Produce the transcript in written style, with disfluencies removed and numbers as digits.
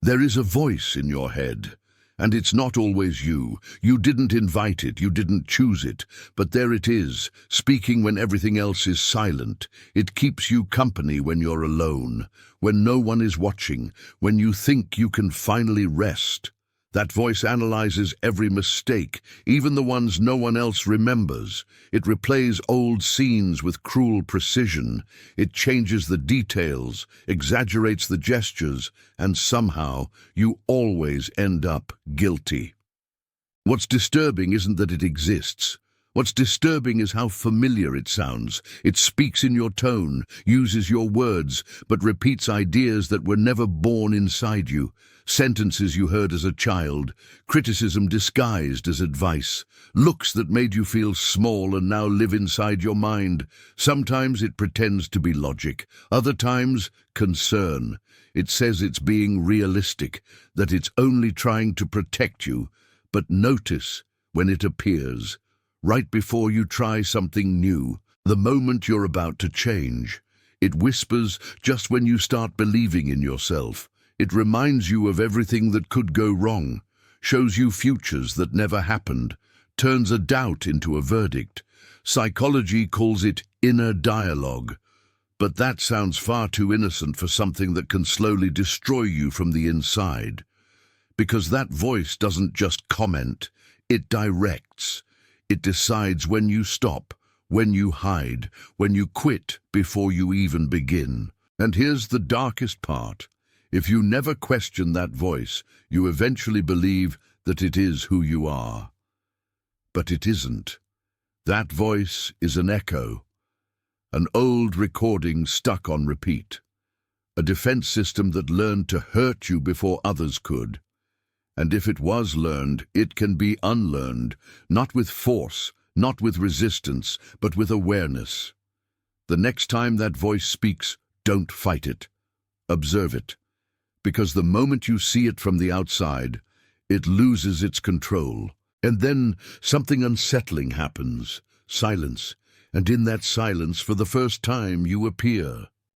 There is a voice in your head, and it's not always you. You didn't invite it, you didn't choose it, but there it is, speaking when everything else is silent. It keeps you company when you're alone, when no one is watching, when you think you can finally rest. That voice analyzes every mistake, even the ones no one else remembers. It replays old scenes with cruel precision. It changes the details, exaggerates the gestures, and somehow you always end up guilty. What's disturbing isn't that it exists. What's disturbing is how familiar it sounds. It speaks in your tone, uses your words, but repeats ideas that were never born inside you. Sentences you heard as a child, criticism disguised as advice, looks that made you feel small and now live inside your mind. Sometimes it pretends to be logic, other times concern. It says it's being realistic, that it's only trying to protect you. But notice when it appears, right before you try something new, the moment you're about to change. It whispers just when you start believing in yourself. It reminds you of everything that could go wrong, shows you futures that never happened, turns a doubt into a verdict. Psychology calls it inner dialogue. But that sounds far too innocent for something that can slowly destroy you from the inside. Because that voice doesn't just comment, it directs. It decides when you stop, when you hide, when you quit before you even begin. And here's the darkest part. If you never question that voice, you eventually believe that it is who you are. But it isn't. That voice is an echo, an old recording stuck on repeat, a defense system that learned to hurt you before others could. And if it was learned, it can be unlearned, not with force, not with resistance, but with awareness. The next time that voice speaks, don't fight it. Observe it. Because the moment you see it from the outside, it loses its control. And then something unsettling happens. Silence. And in that silence, for the first time, you appear.